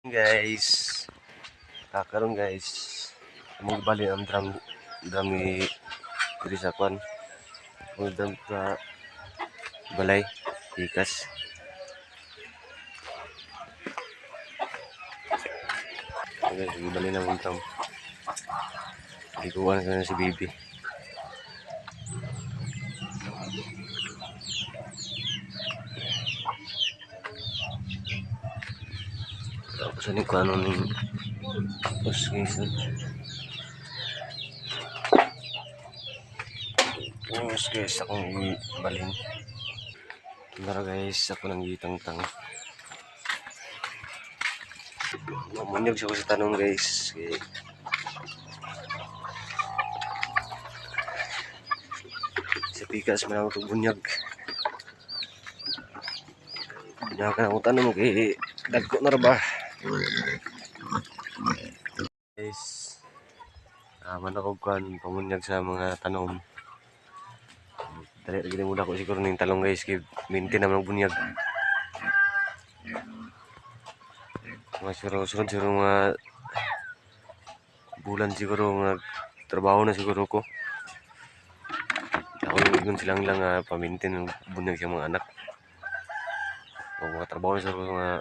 Guys, karon guys, among bali ang drum ni diri sa kwan. Ang drum sa balay, ikas. Guys, bali na ang drum. Ikuan ka na si Bibi. Tapos ano ko ano ni tapos guys. Tapos guys, akong ibalhin. Tara guys, ako nang gitang-tang. Mamunyog siya ko sa tanong guys. Okay. Sa pikas man ako bunyag. Bunyag ka na akong tanong kay dagko na ba? Guys, man ako kan pamunyag sa mga tanom. Dali lagi muna ko siguro ning talong guys kay maintain naman ang bunyag. Mga sunod mga bulan siguro nga trabaho na siguro ko. Ako yung silang lang pamintin ng bunyag sa mga anak. O mga trabaho na siguro nga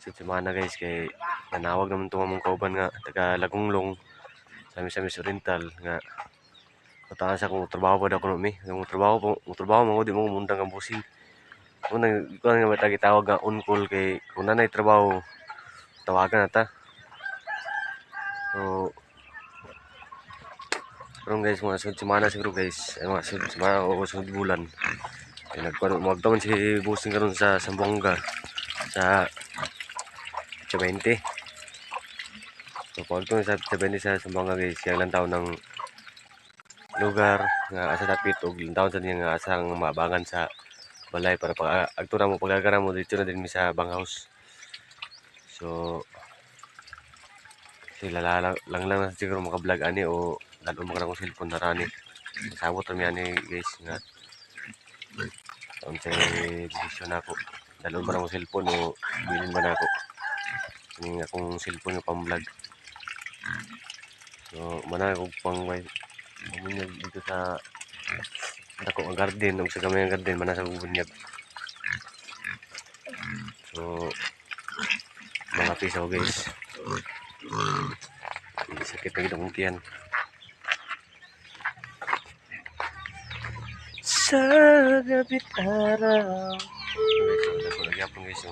sa semana guys kay nanawag naman itong among kauban nga taga Lagunglong sa Misamis Oriental nga katakan sa kung trabaho pa daw ko mi. Kung trabaho mo di mo mundang ang busing. Kung nga matagi tawag nga on call kay kung nanay trabaho tawagan na ta. So pero guys mga sunod semana siguro guys ay mga sunod semana o sunod bulan ay magtaon si busing karon sa Zamboanga sa 20. So pag ito sa 20 sa Zamboanga guys yung lang taon ng lugar nga asa dapit o lang taon sa niya nga asang maabangan sa balay para pag agtura mo pagagara mo dito na din mi sa banghouse. So sila lang na siguro maka-vlog ani o lalo mo ka ng cellphone na rani. Sabot kami ani guys nga. Ang desisyon ako. Lalo ba ng cellphone o bilhin ba na ako. Yung akong cellphone yung pang-vlog. So mana ako pang bunyag dito sa dako ang garden o sa gamay ang garden mana sa bunyag. So mga pisaw guys. Sakit na gitong tiyan. Sa gabit araw. Guys, wala ko lagi apong guys.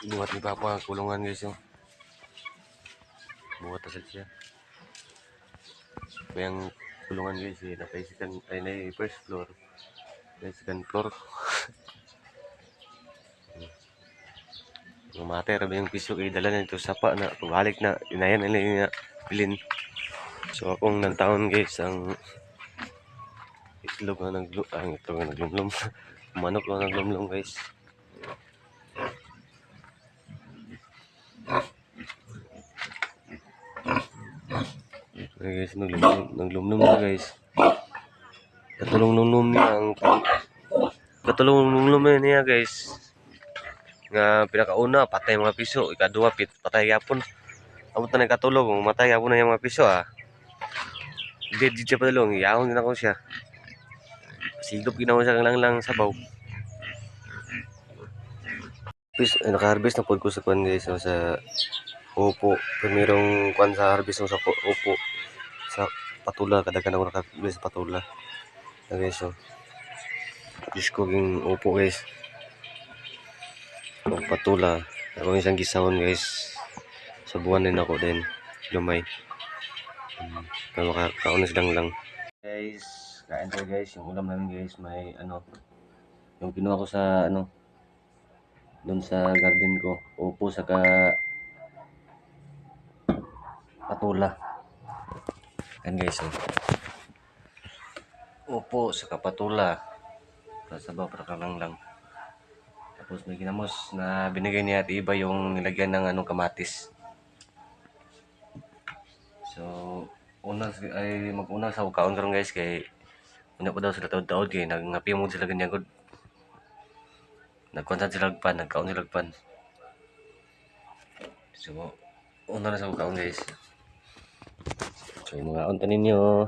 Buhat ni Papa ang kulungan guys. Buhat asal siya. Yung kulungan guys, nakaisikan ay na first floor. Second floor. Mamatay rabi yung piso kay dala na ito sapa na pagbalik na inayan nila bilin. So akong nantaon guys ang itlog na naglumlum. Manok na naglumlum guys. Okay guys, naglumlum na guys. Katulong num niya guys. Nga pinakauna patay mga piso, ikaduha patay yapon. Amo ta katulog, matay yapon na yung mga piso Dead siya pa dalong, yaon din ako siya. Sigop ginawa sa lang sabaw. Naka-harvest na pod ko sa kwan guys sa upo. Primerong kwan sa harvest sa upo sa patula kadaghan ako naka-harvest sa patula. Okay so. Disko ging upo guys. O patula. Ako isang gisahon guys. Sa buwan din ako din. Lumay. Pero makakaon silang lang. Guys, kain tayo guys. Yung ulam namin guys may yung kinuha ko sa doon sa garden ko. Upo saka patula. Yan guys Upo saka patula. Sabaw para lang. Tapos may ginamos na binigay niya at iba yung nilagyan ng kamatis. So, mag-una sa kaon karon guys kay una pa daw sila taod-taod kay nagngapi mo sila ganyan gud. Nagkuntan silagpan, nagkaon silagpan. So, una na sa kaon guys. So, yung mga unta ninyo.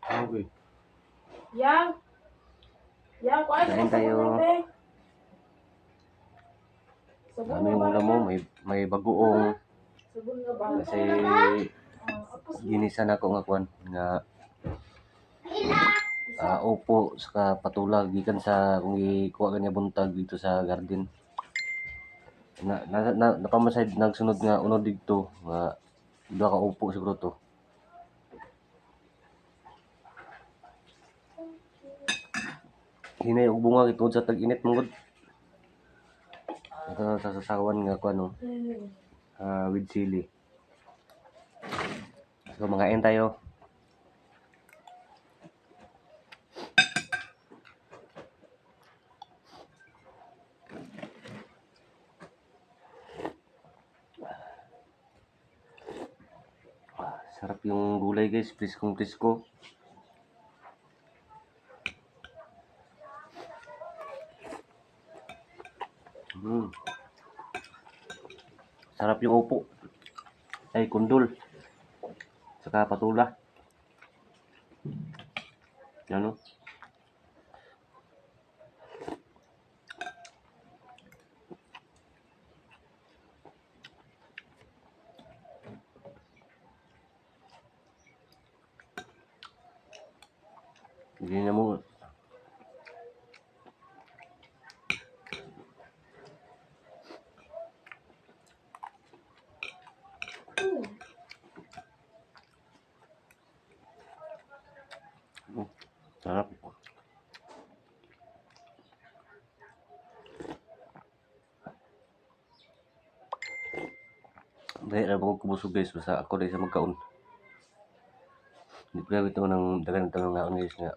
Okay. Kain tayo. Ano yung ulam mo? May bagoong. Kasi ginisan ako nga kuan nga upo saka patulag gikan sa kung ikuha kanya buntag dito sa garden. Napamasay nagsunod nga unod dito nga duha ka upo siguro to. Hinay og bunga gitungod sa tag-init mangod. Ito sa sasawan nga kuan no. With chili. So mga tayo. Sarap yung gulay guys, priskong prisko. Sarap yung upo. Ay, kundol. Saka patula. Yan o. Hindi na mo. Sarap. Dahil na ako kubusog guys, basta ako dahil sa magkaon. Hindi ko ito ng dagan ng naon guys nga.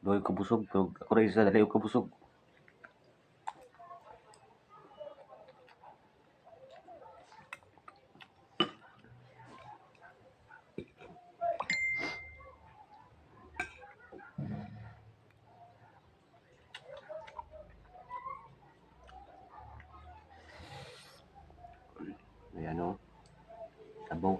Doy kubusog, pero ako dahil sa dali ko kubusog. Ayan o. Sabaw.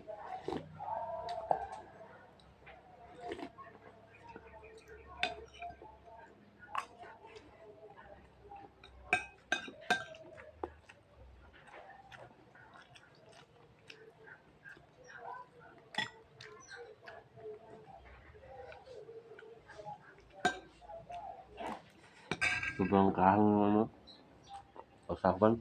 Sobrang kahang ano. Usapan.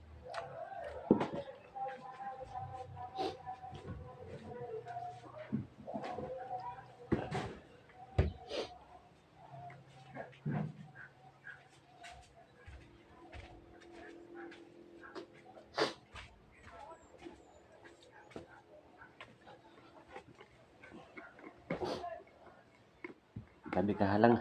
Gabi kahalang.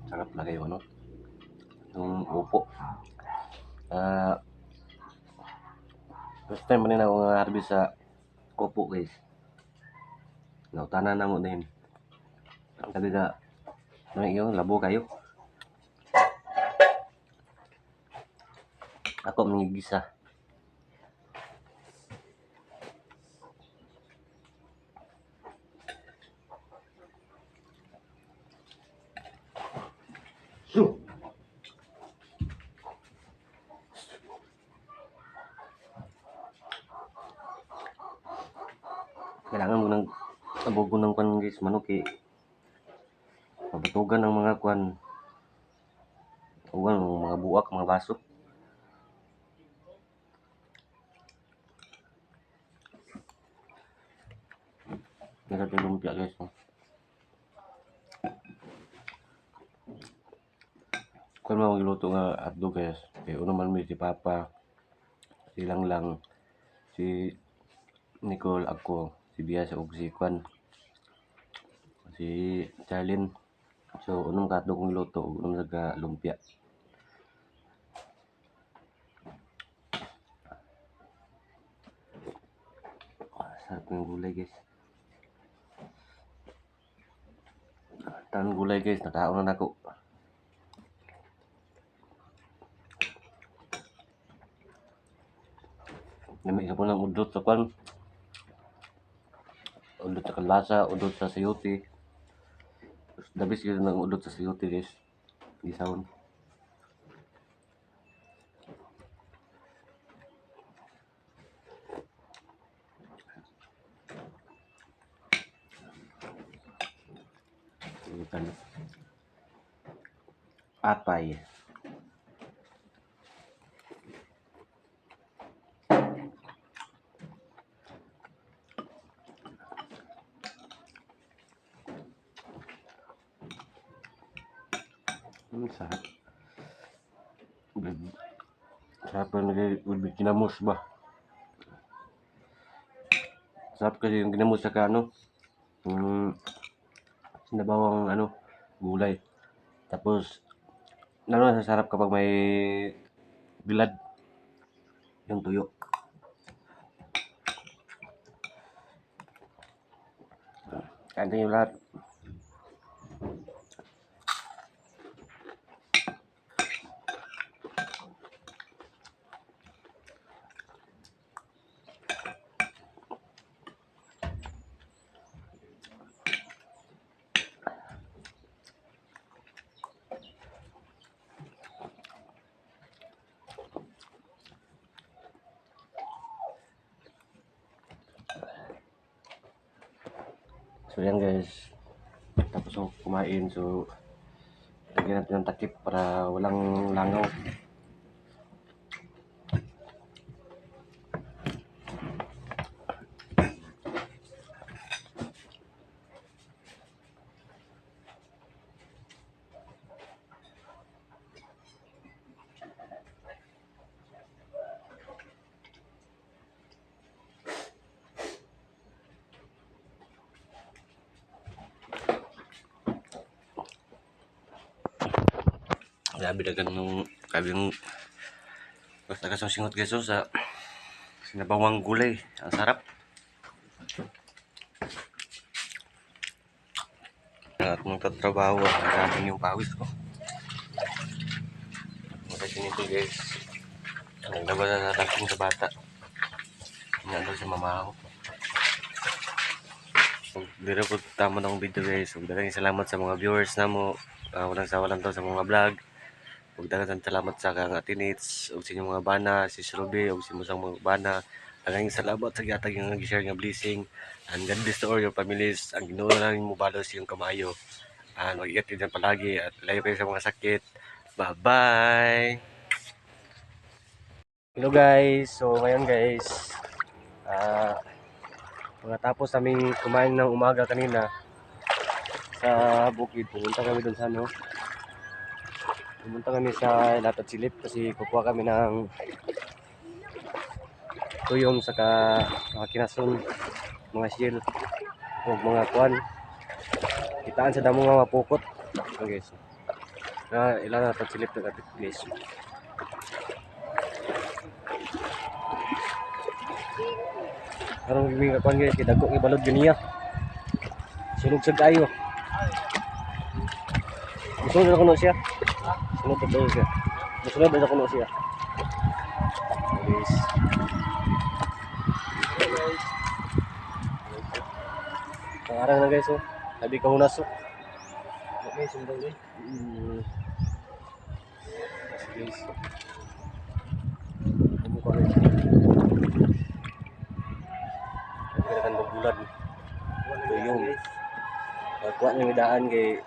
Sarap na kayo ano. Yung upo. First time man ako nga harvest sa upo guys. Nautanan na mo din. Sabi ka, yung labo kayo. Ako mangigisa. Kailangan mo ng abogo ng kwan guys, manok eh. Mabatugan ang mga kwan. Uwan, mga buwak, mga baso. Meron yung lumpia guys. No? Kung mga giluto nga hotdog guys, kaya uno man may si Papa, si Lang, si Nicole, ako, si Bias, ug si Kwan, si Charlene. So, unong ka hotdog kong giluto, ug unong ka lumpia. Sarap ng gulay guys. Tanang gulay guys, nakaon na nako. Nami isa po ng udot sa Kwan, udot sa kalbasa, udot sa sayote. Dabis yun ng udot sa sayote guys. Gisawon. Bukan. Apay. Sarap. Sarap pa nag kinamos ba? Sarap kasi yung kinamos sa ano, sinabawang ano, gulay. Tapos, lalo na sarap kapag may bilad yung tuyo. Kain tayo lahat. So yan guys, tapos ako kumain, so lagyan natin ng takip para walang langaw. Grabe dagan nung kabing basta kasong singot guys, so, sa sinabawang gulay. Ang sarap. At magtatrabaho, natin yung pawis ko. Kasi nito guys, naglabas na natin sa bata. Nandun sa mama ko. So, dito po tama ng video guys. So, dagang salamat sa mga viewers na mo. Walang sawalan to sa mga vlog. Ug daghang salamat sa kang atinits ug sa inyong mga bana, si Ruby ug si Musang mga bana. Daghang salamat sa gihatag nga gi-share nga blessing. And God bless to all your families. Ang Ginoo lang mo balos yung kamayo. Mag-ingat din palagi at layo kayo sa mga sakit. Bye-bye! Hello guys! So ngayon guys, pagkatapos naming kumain ng umaga kanina sa bukid, pumunta kami dun sa ano, pumunta kami sa Latat Silip kasi kukuha kami ng tuyong saka mga kinason, mga shield o mga kuan. Kitaan sa damo nga mapukot. So guys, ilan Latat Silip na guys. Karong giming kuan guys, kidagko kay balod ganiya. Sunog sa kayo. Sunod na kuno siya. Sunod na kuno siya. Sunod na kuno siya. Guys. Parang na guys, oh. Sabi ka hunas, oh. Okay, sundan guys. Guys. Ano ko guys? Kita kan bulan. Tuyong. Kuha ng idaan kay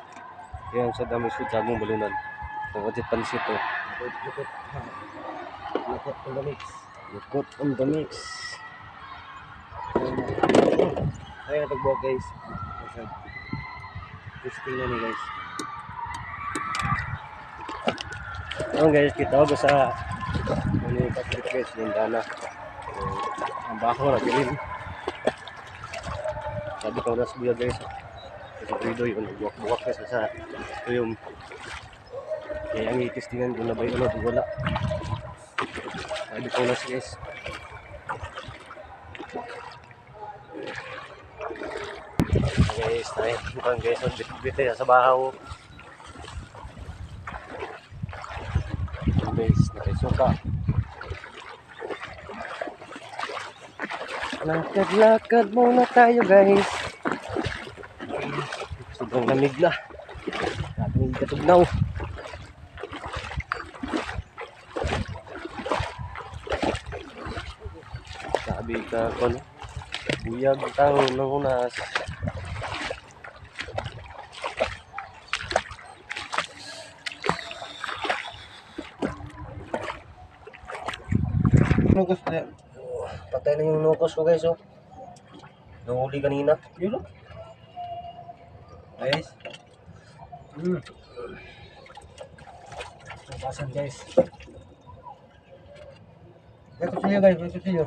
yang sa dami sud sa mong balunan. Pagkati pansit, oh. Lukot on the mix. Lukot on the mix. Ayan na pagbuhat guys. Testing na ni guys. Ayun guys, kita ko sa ano yung kapit guys, yung bana. Ang bako na bilin. Sabi ko na sa buya guys. Sa video yun, buwak-buwak guys sa ito yung kaya ang itistingan kung nabay ano kung wala. Sabi ko na guys. Guys, tayo. Mukhang guys, bit-bit sa bahaw. Guys, nakisuka. Lakad-lakad muna tayo guys. Sobrang lamig na. Ating katugnaw. Sabi ka ko no. Buyag tang nangunas. Nukos na. Patay na yung nukos ko guys oh. Nahuli kanina. Yun o. Guys. Nabasan guys. May kusilyo guys, may kusilyo.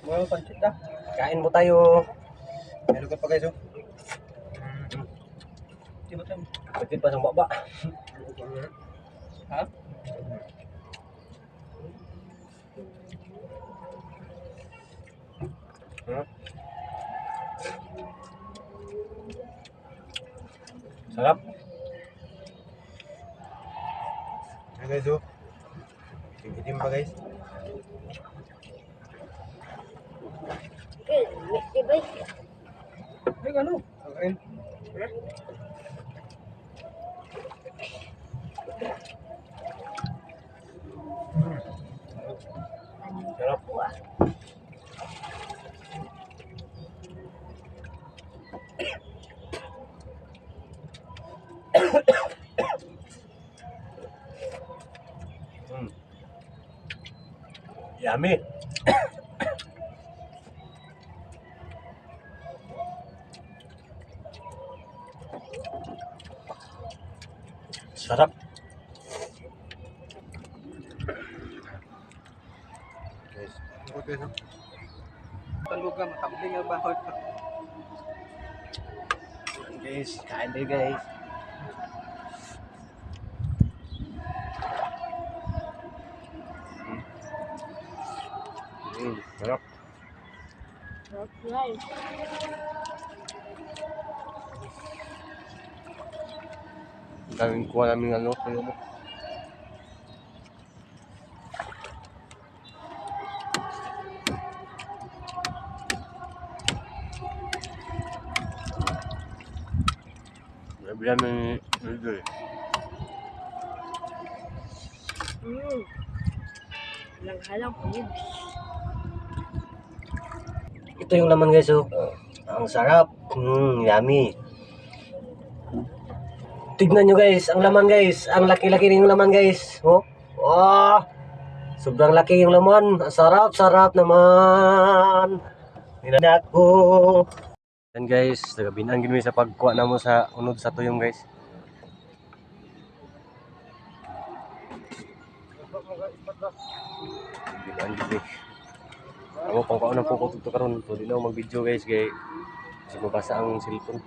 Mga pansit na. Kain mo tayo. Meron ka pa guys o. Di ba tayo? Pagkit pa sa baba. Ha? Sarap. Ayan guys o. Itim pa guys. Ay ano? Ayun. Sarap. Yummy. Sarap. Guys. Ikot guys o. Taluga, matambling ang bahoy pa. Guys, kain tayo guys. Sarap. Daming kuha namin ano. Bilang namin ito eh. Halang-halang po yun. Ito yung laman guys oh. Ang sarap. Yummy. Tignan nyo guys, ang laman guys. Ang laki-laki ng laman guys. Oh. Oh. Sobrang laki yung laman. Sarap naman. Nilanak ko. Yan guys, nagabinaan gini sa pagkuha na mo sa unod sa tuyong guys. Binaan gini. Ako pang kaunang po ko karon, so di na ako mag-video guys kay kasi mabasa ang cellphone.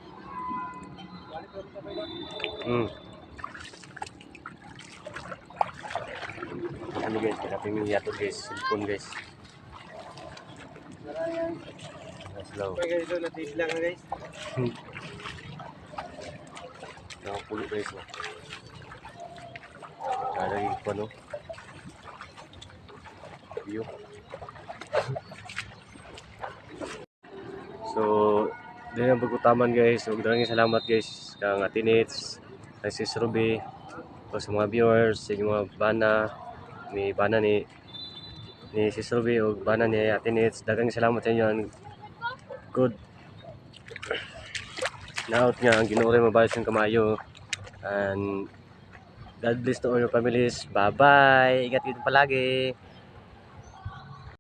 Ano guys, pinapin yung yato guys, cellphone guys. Slow. Okay guys o, natis lang guys. Nakapulo guys no. Nalagay ko no. View. So, din ang pagkutaman guys. So, maraming salamat guys kang Atinits, kay Sis Ruby, o sa mga viewers, sa mga bana, ni bana ni Sis Ruby o bana ni Atinits. Dagang salamat sa inyo. Good naot nga ang Ginoo ray mabayos yung kamayo. And God bless to all your families. Bye-bye. Ingat kayo palagi.